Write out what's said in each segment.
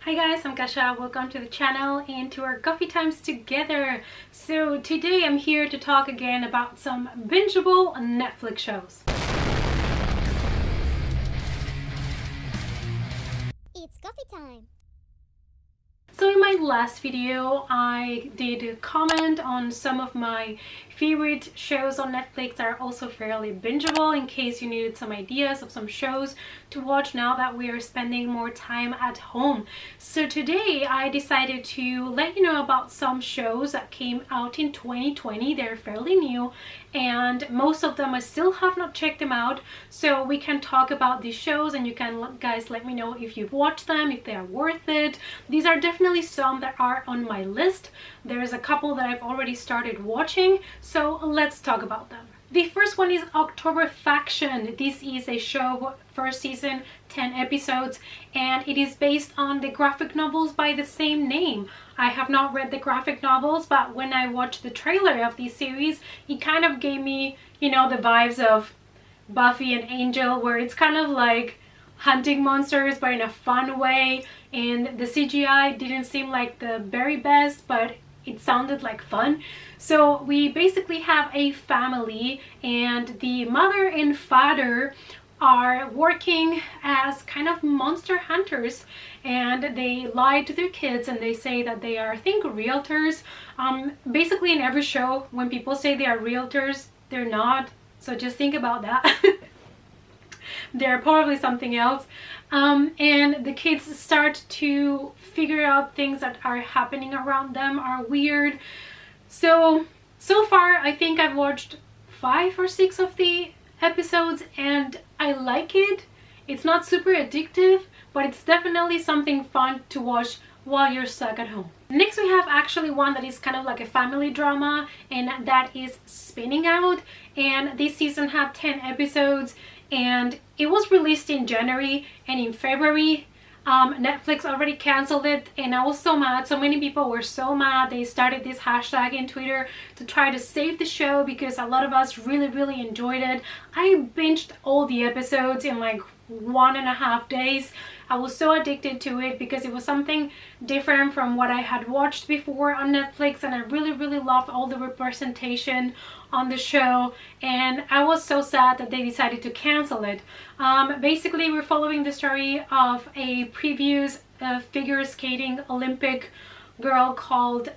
Hi guys, I'm Kasha. Welcome to the channel and to our coffee times together. So today I'm here to talk again about some bingeable Netflix shows. It's coffee time! So in my last video, I did comment on some of my favorite shows on Netflix that are also fairly bingeable in case you needed some ideas of some shows to watch now that we are spending more time at home. So today I decided to let you know about some shows that came out in 2020. They're fairly new and most of them I still have not checked them out, so we can talk about these shows and you can guys let me know if you've watched them, if they are worth it. These are definitely some that are on my list. There's a couple that I've already started watching, so let's talk about them. The first one is October Faction. This is a show, first season, 10 episodes, and it is based on the graphic novels by the same name. I have not read the graphic novels, but when I watched the trailer of this series, it kind of gave me, you know, the vibes of Buffy and Angel, where it's kind of like hunting monsters but in a fun way, and the CGI didn't seem like the very best, but it sounded like fun. So we basically have a family and the mother and father are working as kind of monster hunters, and they lie to their kids and they say that they are, I think, realtors. Basically in every show when people say they are realtors, they're not, so just think about that. They're probably something else. And the kids start to figure out things that are happening around them are weird. So far I think I've watched 5 or 6 of the episodes and I like it. It's not super addictive, but it's definitely something fun to watch while you're stuck at home. Next we have actually one that is kind of like a family drama, and that is Spinning Out, and this season had 10 episodes and it was released in January, and in February Netflix already canceled it, and I was so mad. So many people were so mad. They started this hashtag in Twitter to try to save the show because a lot of us really enjoyed it. I binged all the episodes in like 1.5 days. I was so addicted to it because it was something different from what I had watched before on Netflix, and I really loved all the representation on the show, and I was so sad that they decided to cancel it. Basically we're following the story of a previous figure skating Olympic girl called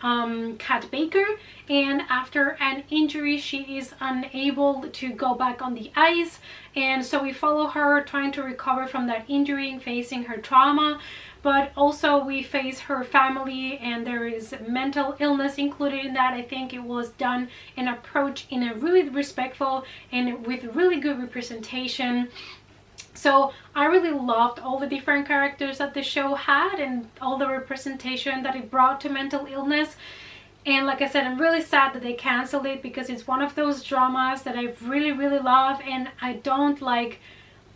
Kat Baker, and after an injury she is unable to go back on the ice, and so we follow her trying to recover from that injury and facing her trauma, but also we face her family, and there is mental illness included in that. I think it was done and approached in a really respectful and with really good representation. So I really loved all the different characters that the show had and all the representation that it brought to mental illness. And like I said, I'm really sad that they canceled it because it's one of those dramas that I really love, and I don't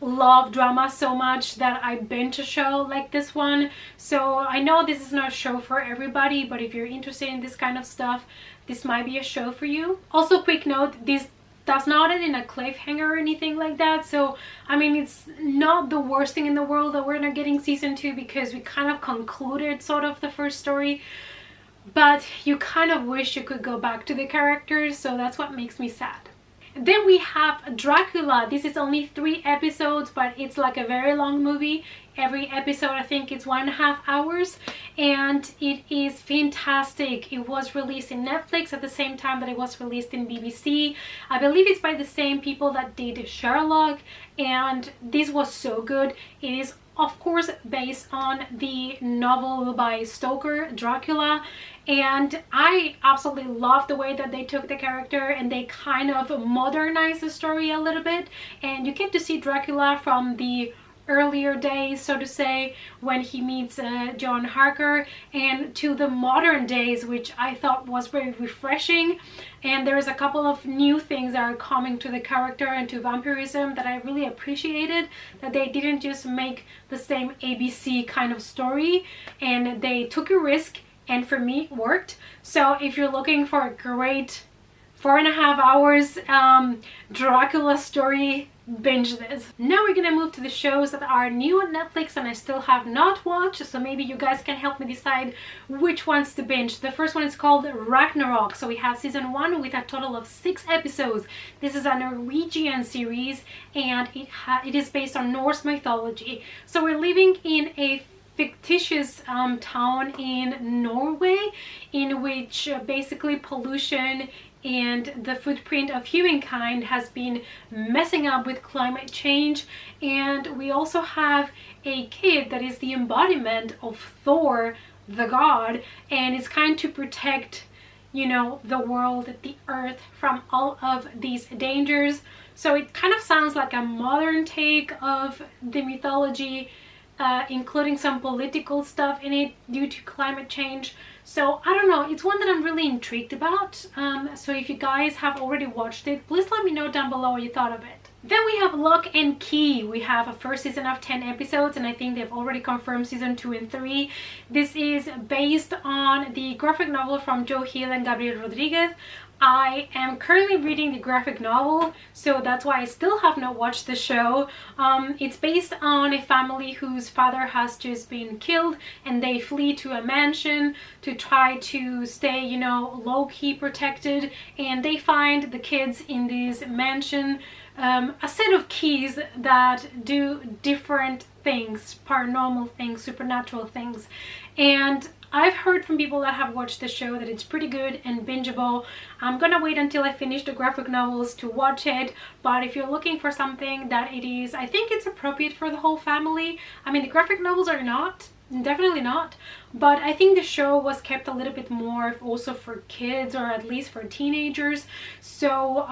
love drama so much that I binge a show like this one. So I know this is not a show for everybody, but if you're interested in this kind of stuff, this might be a show for you. Also, quick note, this does not end in a cliffhanger or anything like that, so I mean it's not the worst thing in the world that we're not getting season 2 because we kind of concluded sort of the first story, but you kind of wish you could go back to the characters, so that's what makes me sad. Then we have Dracula. This is only 3 episodes, but it's like a very long movie. Every episode I think it's 1.5 hours, and it is fantastic. It was released in Netflix at the same time that it was released in BBC. I believe it's by the same people that did Sherlock, and this was so good. It is of course based on the novel by Stoker, Dracula, and I absolutely love the way that they took the character and they kind of modernized the story a little bit, and you get to see Dracula from the earlier days, so to say, when he meets John Harker, and to the modern days, which I thought was very refreshing. And there's a couple of new things that are coming to the character and to vampirism that I really appreciated, that they didn't just make the same ABC kind of story, and they took a risk, and for me it worked. So if you're looking for a great 4.5 hours Dracula story, binge this. Now we're gonna move to the shows that are new on Netflix and I still have not watched, so maybe you guys can help me decide which ones to binge. The first one is called Ragnarok. So we have season 1 with a total of 6 episodes. This is a Norwegian series and it is based on Norse mythology. So we're living in a fictitious town in Norway in which basically pollution and the footprint of humankind has been messing up with climate change. And we also have a kid that is the embodiment of Thor, the god, and is kind to protect, you know, the world, the earth from all of these dangers. So it kind of sounds like a modern take of the mythology, including some political stuff in it due to climate change. So I don't know, it's one that I'm really intrigued about. So if you guys have already watched it, please let me know down below what you thought of it. Then we have Lock and Key. We have a first season of 10 episodes and I think they've already confirmed season 2 and 3. This is based on the graphic novel from Joe Hill and Gabriel Rodriguez. I am currently reading the graphic novel, so that's why I still have not watched the show. It's based on a family whose father has just been killed and they flee to a mansion to try to stay, you know, low-key protected, and they find the kids in this mansion a set of keys that do different things, paranormal things, supernatural things. And I've heard from people that have watched the show that it's pretty good and bingeable. I'm gonna wait until I finish the graphic novels to watch it, but if you're looking for something that it is, I think it's appropriate for the whole family. I mean, the graphic novels are not, definitely not, but I think the show was kept a little bit more also for kids, or at least for teenagers. So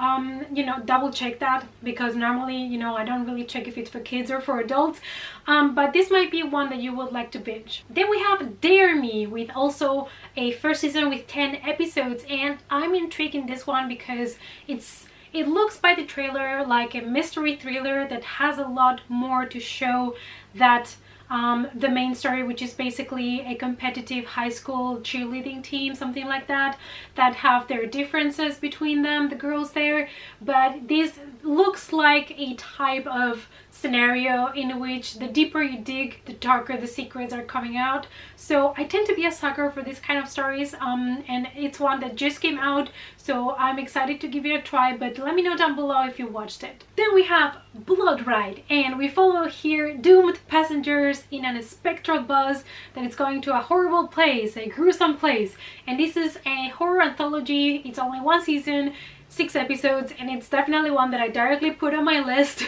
you know, double check that, because normally, you know, I don't really check if it's for kids or for adults, but this might be one that you would like to binge. Then we have Dare Me, with also a first season with 10 episodes, and I'm intrigued in this one because it looks by the trailer like a mystery thriller that has a lot more to show that the main story, which is basically a competitive high school cheerleading team, something like that, that have their differences between them, the girls there. But this looks like a type of scenario in which the deeper you dig, the darker the secrets are coming out. So I tend to be a sucker for this kind of stories, and it's one that just came out, so I'm excited to give it a try, but let me know down below if you watched it. Then we have Bloodline, and we follow here doomed passengers in an spectral bus that is going to a horrible place, a gruesome place. And this is a horror anthology. It's only 1 season, 6 episodes, and it's definitely one that I directly put on my list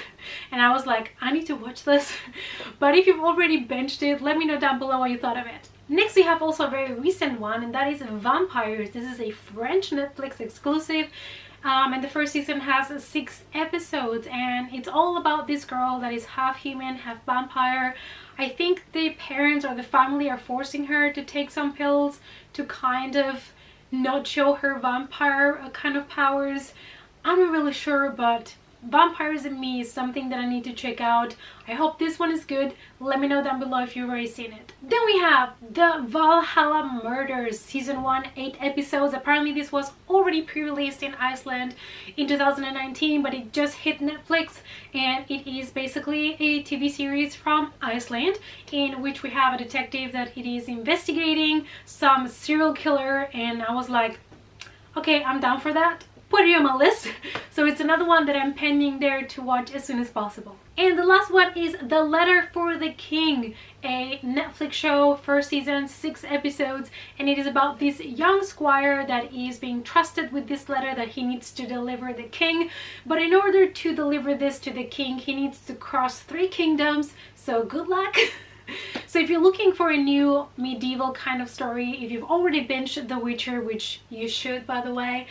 and I was like, I need to watch this. But if you've already binged it, let me know down below what you thought of it. Next we have also a very recent one, and that is Vampires. This is a French Netflix exclusive, and the first season has 6 episodes, and it's all about this girl that is half human, half vampire. I think the parents or the family are forcing her to take some pills to kind of not show her vampire kind of powers. I'm not really sure, but Vampires in Me is something that I need to check out. I hope this one is good. Let me know down below if you've already seen it. Then we have the Valhalla Murders season 1, 8 episodes. Apparently this was already pre-released in Iceland in 2019, but it just hit Netflix, and it is basically a TV series from Iceland in which we have a detective that it is investigating some serial killer, and I was like, okay, I'm down for that. Put it on my list. So it's another one that I'm pending there to watch as soon as possible. And the last one is The Letter for the King, a Netflix show, first season, 6 episodes, and it is about this young squire that is being trusted with this letter that he needs to deliver the king. But in order to deliver this to the king, he needs to cross 3 kingdoms, so good luck. So if you're looking for a new medieval kind of story, if you've already binged The Witcher, which you should by the way,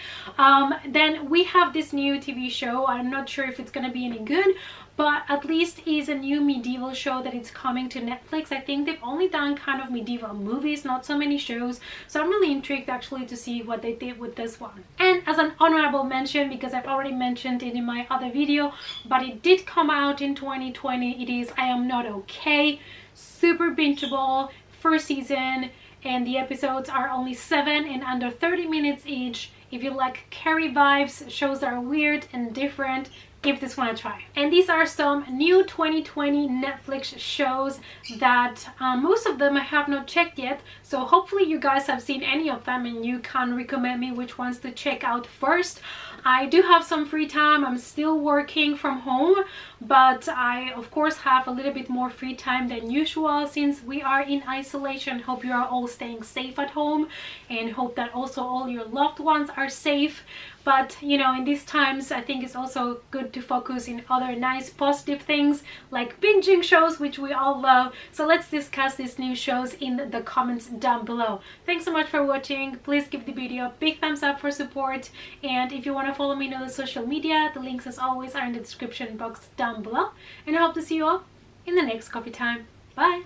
then we have this new TV show. I'm not sure if it's gonna be any good, but at least is a new medieval show that it's coming to Netflix. I think they've only done kind of medieval movies, not so many shows, so I'm really intrigued actually to see what they did with this one. And as an honorable mention, because I've already mentioned it in my other video, but it did come out in 2020, it is I Am Not Okay. Super bingeable, first season, and the episodes are only 7 and under 30 minutes each. If you like Carrie vibes, shows that are weird and different, give this one a try. And these are some new 2020 Netflix shows that most of them I have not checked yet, so hopefully you guys have seen any of them and you can recommend me which ones to check out first. I do have some free time. I'm still working from home, but I of course have a little bit more free time than usual since we are in isolation. Hope you are all staying safe at home and hope that also all your loved ones are safe. But you know, in these times I think it's also good to focus in other nice positive things like binging shows, which we all love. So let's discuss these new shows in the comments down below. Thanks so much for watching. Please give the video a big thumbs up for support, and if you want to follow me on the social media, the links as always are in the description box down below, and I hope to see you all in the next coffee time. Bye.